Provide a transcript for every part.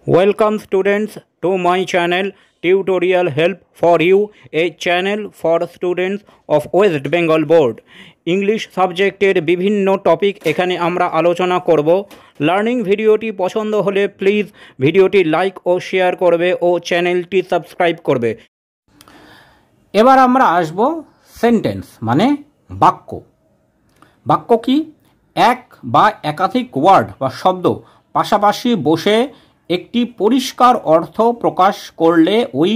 Welcome students to my channel Tutorial Help for You, a channel for students of West Bengal Board. English সাবজেক্টের বিভিন্ন topic এখানে আমরা আলোচনা করব। Learning ভিডিওটি পছন্দ হলে প্লিজ ভিডিওটি লাইক ও শেয়ার করবে ও চ্যানেলটি সাবস্ক্রাইব করবে। এবার আমরা আসব সেন্টেন্স মানে বাক্য। বাক্য কি? এক বা একাধিক ওয়ার্ড বা শব্দ পাশাপাশি বসে একটি পরিষ্কার অর্থ প্রকাশ করলে ওই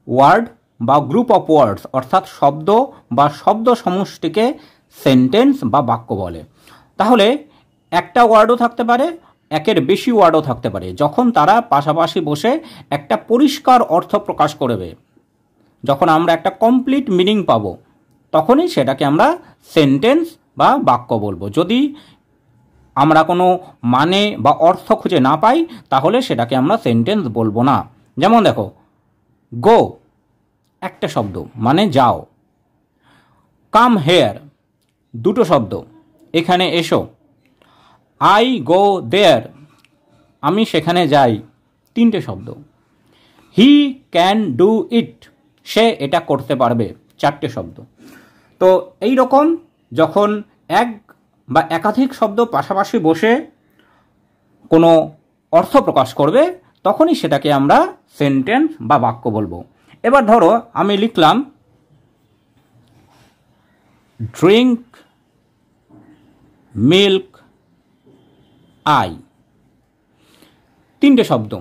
ওয়ার্ড বা গ্রুপ অফ ওয়ার্ডস অর্থাৎ শব্দ বা শব্দ সমষ্টিকে সেন্টেন্স বা বাক্য বলে। তাহলে একটা ওয়ার্ডও থাকতে পারে, একের বেশি ওয়ার্ডও থাকতে পারে। যখন তারা পাশাপাশি বসে একটা পরিষ্কার অর্থ প্রকাশ করবে, যখন আমরা একটা কমপ্লিট মিনিং পাবো, তখনই সেটাকে আমরা সেন্টেন্স বা বাক্য বলবো। যদি আমরা কোনো মানে বা অর্থ খুঁজে না পাই তাহলে সেটাকে আমরা সেন্টেন্স বলবো না। যেমন দেখো, গো একটা শব্দ মানে যাও, কাম হেয়ার দুটো শব্দ এখানে এসো, আই গো দেয়ার আমি সেখানে যাই তিনটে শব্দ, হি ক্যান ডু ইট সে এটা করতে পারবে চারটে শব্দ। তো এই রকম যখন এক বা একাধিক শব্দ পাশাপাশি বসে কোনো অর্থ প্রকাশ করবে তখনই সেটাকে আমরা সেন্টেন্স বা বাক্য বলবো। এবার ধরো আমি লিখলাম ড্রিঙ্ক মিল্ক আই, তিনটে শব্দ,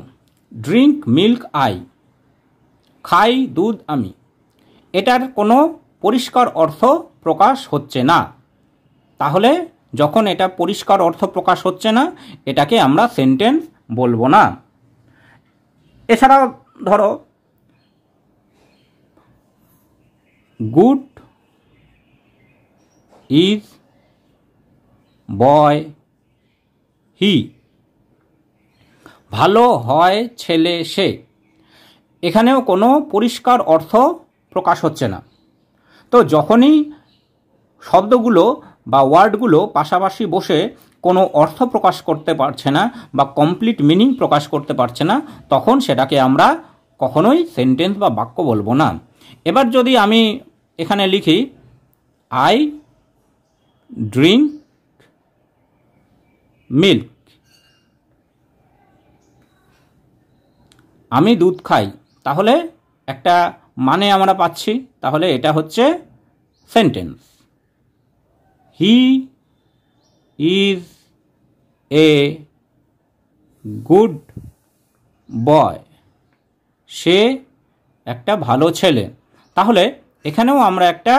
ড্রিঙ্ক মিল্ক আই খাই দুধ আমি। এটার কোনো পরিষ্কার অর্থ প্রকাশ হচ্ছে না, তাহলে যখন এটা পরিষ্কার অর্থ প্রকাশ হচ্ছে না এটাকে আমরা সেন্টেন্স বলবো না। এছাড়া ধরো গুড ইজ বয় হি, ভালো হয় ছেলে সে, এখানেও কোনো পরিষ্কার অর্থ প্রকাশ হচ্ছে না। তো যখনই শব্দগুলো বা ওয়ার্ডগুলো পাশাপাশি বসে কোনো অর্থ প্রকাশ করতে পারছে না বা কমপ্লিট মিনিং প্রকাশ করতে পারছে না তখন সেটাকে আমরা কখনোই সেন্টেন্স বা বাক্য বলবো না। এবার যদি আমি এখানে লিখি আই ড্রিঙ্ক মিল্ক, আমি দুধ খাই, তাহলে একটা মানে আমরা পাচ্ছি, তাহলে এটা হচ্ছে sentence. He is a good boy, সে একটা ভালো ছেলে, তাহলে এখানেও আমরা একটা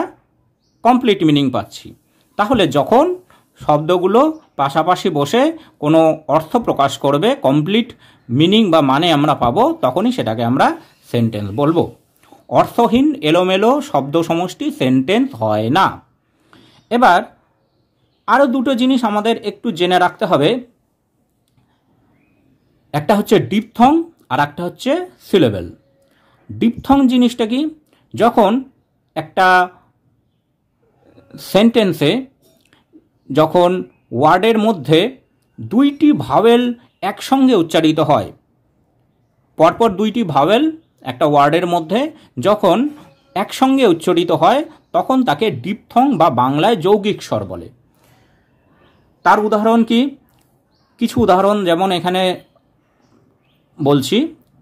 কমপ্লিট মিনিং পাচ্ছি। তাহলে যখন শব্দগুলো পাশাপাশি বসে কোনো অর্থ প্রকাশ করবে, কমপ্লিট মিনিং বা মানে আমরা পাবো, তখনই সেটাকে আমরা সেন্টেন্স বলবো। অর্থহীন এলোমেলো শব্দ সমষ্টি সেন্টেন্স হয় না। এবার আরও দুটো জিনিস আমাদের একটু জেনে রাখতে হবে, একটা হচ্ছে ডিপথং আর একটা হচ্ছে সিলেবেল। ডিপথং জিনিসটা কি? যখন একটা সেন্টেন্সে যখন ওয়ার্ডের মধ্যে দুইটি ভাওয়েল একসঙ্গে উচ্চারিত হয়, পরপর দুইটি ভাওয়েল একটা ওয়ার্ডের মধ্যে যখন একসঙ্গে উচ্চারিত হয় তখন তাকে ডিপথং বা বাংলায় যৌগিক স্বর বলে। তার উদাহরণ কি? কিছু উদাহরণ যেমন এখানে বলছি,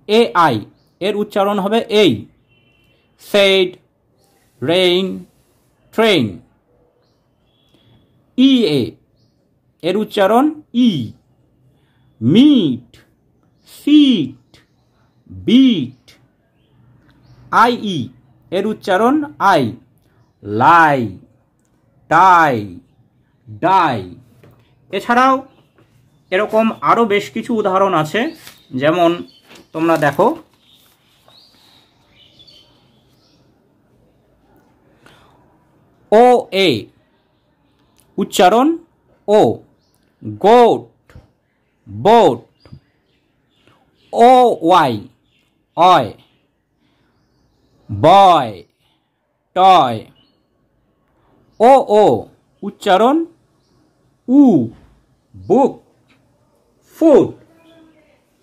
এ আই এর উচ্চারণ হবে এই, said rain train. E A এর উচ্চারণ E, meet seat beat. I E এর উচ্চারণ আই, লাই টাই ডাই। এছাড়াও এরকম আরও বেশ কিছু উদাহরণ আছে, যেমন তোমরা দেখো ও এ উচ্চারণ ও, গোট বোট। ও ওয়াই অয়, বয় টয়। ও ও উচ্চারণ উ, বুক ফুড।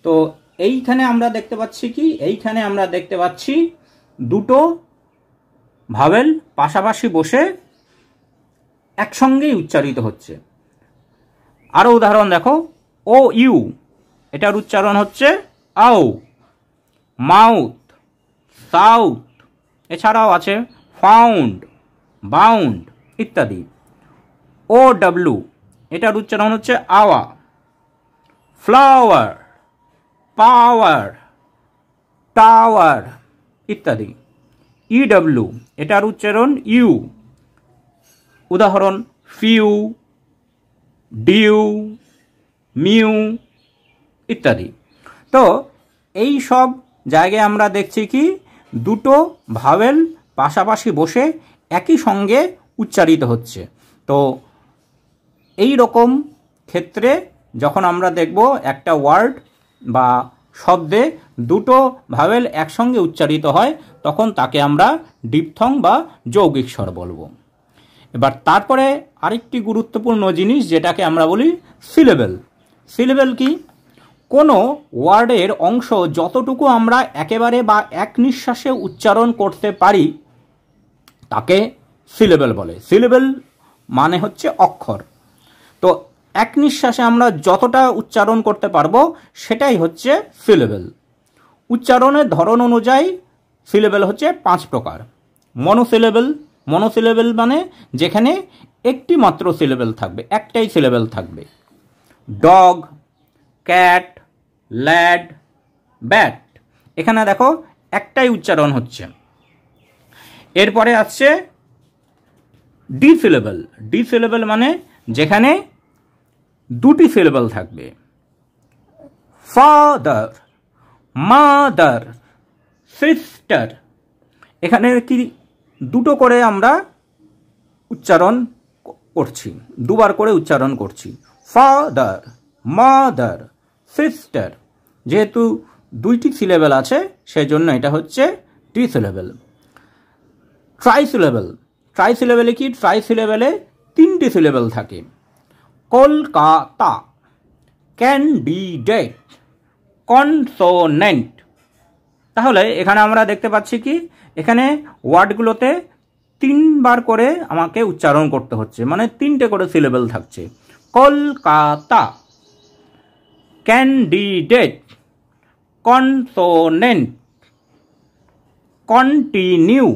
তো এইখানে আমরা দেখতে পাচ্ছি কি, এইখানে আমরা দেখতে পাচ্ছি দুটো ভাওয়েল পাশাপাশি বসে একসঙ্গেই উচ্চারিত হচ্ছে। আরও উদাহরণ দেখো, ও ইউ, এটার উচ্চারণ হচ্ছে আও। মাউথ, সাউথ, এছাড়াও আছে ফাউন্ড, বাউন্ড ইত্যাদি। ও ডাব্লু, এটার উচ্চারণ হচ্ছে আওয়া। ফ্লাওয়ার, পাওয়ার, টাওয়ার ইত্যাদি। ইডব্লু, এটার উচ্চারণ ইউ। উদাহরণ ফিউ, ডিউ, মিউ ইত্যাদি। তো এই সব জায়গায় আমরা দেখছি কি দুটো ভাওয়েল পাশাপাশি বসে একই সঙ্গে উচ্চারিত হচ্ছে। তো এই রকম ক্ষেত্রে যখন আমরা দেখব একটা ওয়ার্ড বা শব্দে দুটো ভাওয়েল একসঙ্গে উচ্চারিত হয়, তখন তাকে আমরা ডিপথং বা যৌগিক স্বর বলবো। এবার তারপরে আরেকটি গুরুত্বপূর্ণ জিনিস যেটাকে আমরা বলি সিলেবেল। সিলেবেল কি? কোনো ওয়ার্ডের অংশ যতটুকু আমরা একেবারে বা এক নিঃশ্বাসে উচ্চারণ করতে পারি তাকে সিলেবেল বলে। সিলেবেল মানে হচ্ছে অক্ষর। তো এক নিঃশ্বাসে আমরা যতটা উচ্চারণ করতে পারবো সেটাই হচ্ছে সিলেবেল। উচ্চারণের ধরন অনুযায়ী সিলেবেল হচ্ছে 5 প্রকার। মনোসিলেবেল, মনোসিলেবেল মানে যেখানে একটি মাত্র সিলেবেল থাকবে, একটাই সিলেবেল থাকবে। ডগ, ক্যাট, ল্যাড, ব্যাট, এখানে দেখো একটাই উচ্চারণ হচ্ছে। এরপরে আসছে ডিসিলেবেল। ডিসিলেবেল মানে যেখানে দুটি সিলেবেল থাকবে। ফাদার, মাদার, সিস্টার, এখানে কি দুটো করে আমরা উচ্চারণ করছি, দুবার করে উচ্চারণ করছি। ফাদার, মাদার, সিস্টার, যেহেতু দুইটি সিলেবেল আছে সেজন্য এটা হচ্ছে ডিসিলেবেল। ট্রাইসিলেবেল। ট্রাইসিলেবেলে কি? ট্রাইসিলেবেলে 3টি সিলেবেল থাকে। Kolkata, candidate, consonant. তাহলে এখানে আমরা দেখতে পাচ্ছি কি এখানে ওয়ার্ডগুলোতে 3 বার করে আমাকে উচ্চারণ করতে হচ্ছে, মানে 3টে করে সিলেবেল থাকছে। Kolkata, candidate, consonant, continue.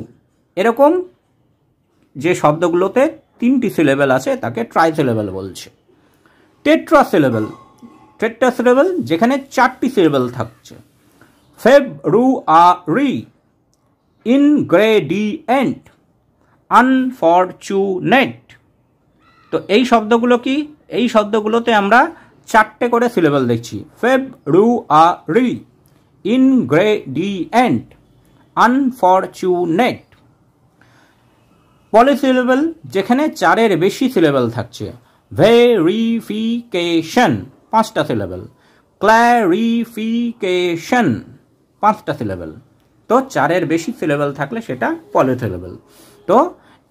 এরকম যে শব্দগুলোতে 3টি সিলেবেল আছে তাকে ট্রাইসিলেবেল বলছে। টেট্রাসিলেবেল। টেট্রাসিলেবেল যেখানে 4টি সিলেবেল থাকছে। ফেব্রুয়ারি, ইনগ্রেডিয়েন্ট, আনফরচুনেট। তো এই শব্দগুলো কি? এই শব্দগুলোতে আমরা 4টে করে সিলেবেল দেখছি। ফেব্রুয়ারি, ইনগ্রেডিয়েন্ট, আনফরচুনেট। পলিসিলেবেল যেখানে 4-এর বেশি সিলেবেল থাকছে। ভেরিফিকেশন, 5টা সিলেবেল। ক্ল্যারিফিকেশন, 5টা সিলেবেল। তো 4-এর বেশি সিলেবেল থাকলে সেটা পলিসিলেবেল। তো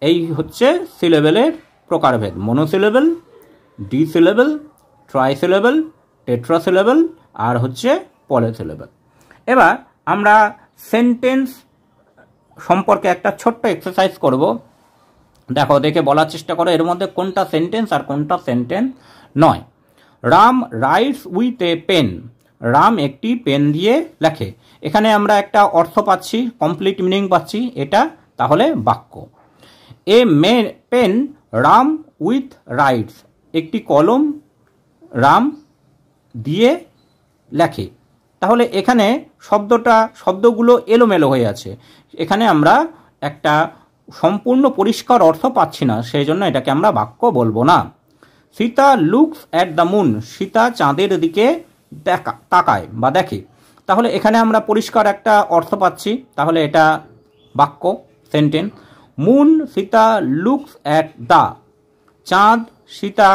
এই হচ্ছে সিলেবেলের প্রকারভেদ। মনোসিলেবেল, ডিসিলেবেল, ট্রাইসিলেবেল, টেট্রাসিলেবেল আর হচ্ছে পলিসিলেবেল। এবার আমরা সেন্টেন্স সম্পর্কে একটা ছোট্ট এক্সারসাইজ করব। দেখো, দেখে বলার চেষ্টা করো এর মধ্যে কোনটা সেন্টেন্স আর কোনটা সেন্টেন্স নয়। Ram writes with a pen. Ram একটি পেন দিয়ে লেখে। এখানে আমরা একটা অর্থ পাচ্ছি, কমপ্লিট মিনিং পাচ্ছি, এটা তাহলে বাক্য। A pen Ram with writes, একটি কলম রাম দিয়ে লেখে। তাহলে এখানে শব্দগুলো এলোমেলো হয়ে আছে, এখানে আমরা একটা সম্পূর্ণ পরিষ্কার অর্থ পাচ্ছি না, সেই জন্য এটাকে আমরা বাক্য বলবো না। Sita looks at the moon. Sita চাঁদের দিকে তাকায় বা দেখে। তাহলে এখানে আমরা পরিষ্কার একটা অর্থ পাচ্ছি, তাহলে এটা বাক্য, sentence. Moon Sita looks at the, চাঁদ সীতা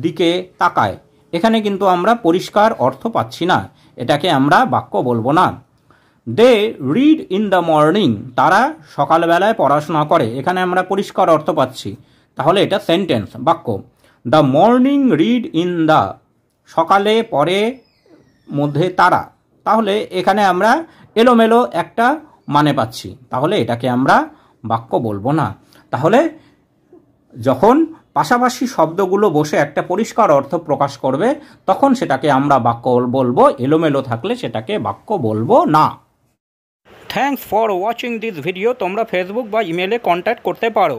দিকে তাকায়। এখানে কিন্তু আমরা পরিষ্কার অর্থ পাচ্ছি না, এটাকে আমরা বাক্য বলবো না। They read in the morning. তারা সকালবেলায় পড়াশোনা করে। এখানে আমরা পরিষ্কার অর্থ পাচ্ছি, তাহলে এটা সেন্টেন্স, বাক্য। The morning read in the, সকালে পড়ে মধ্যে তারা, তাহলে এখানে আমরা এলোমেলো একটা মানে পাচ্ছি, তাহলে এটাকে আমরা বাক্য বলবো না। তাহলে যখন পাশাপাশি শব্দগুলো বসে একটা পরিষ্কার অর্থ প্রকাশ করবে তখন সেটাকে আমরা বাক্য বলবো, এলোমেলো থাকলে সেটাকে বাক্য বলবো না। Thanks for watching this video. তোমরা ফেসবুক বা ইমেলে কন্ট্যাক্ট করতে পারো।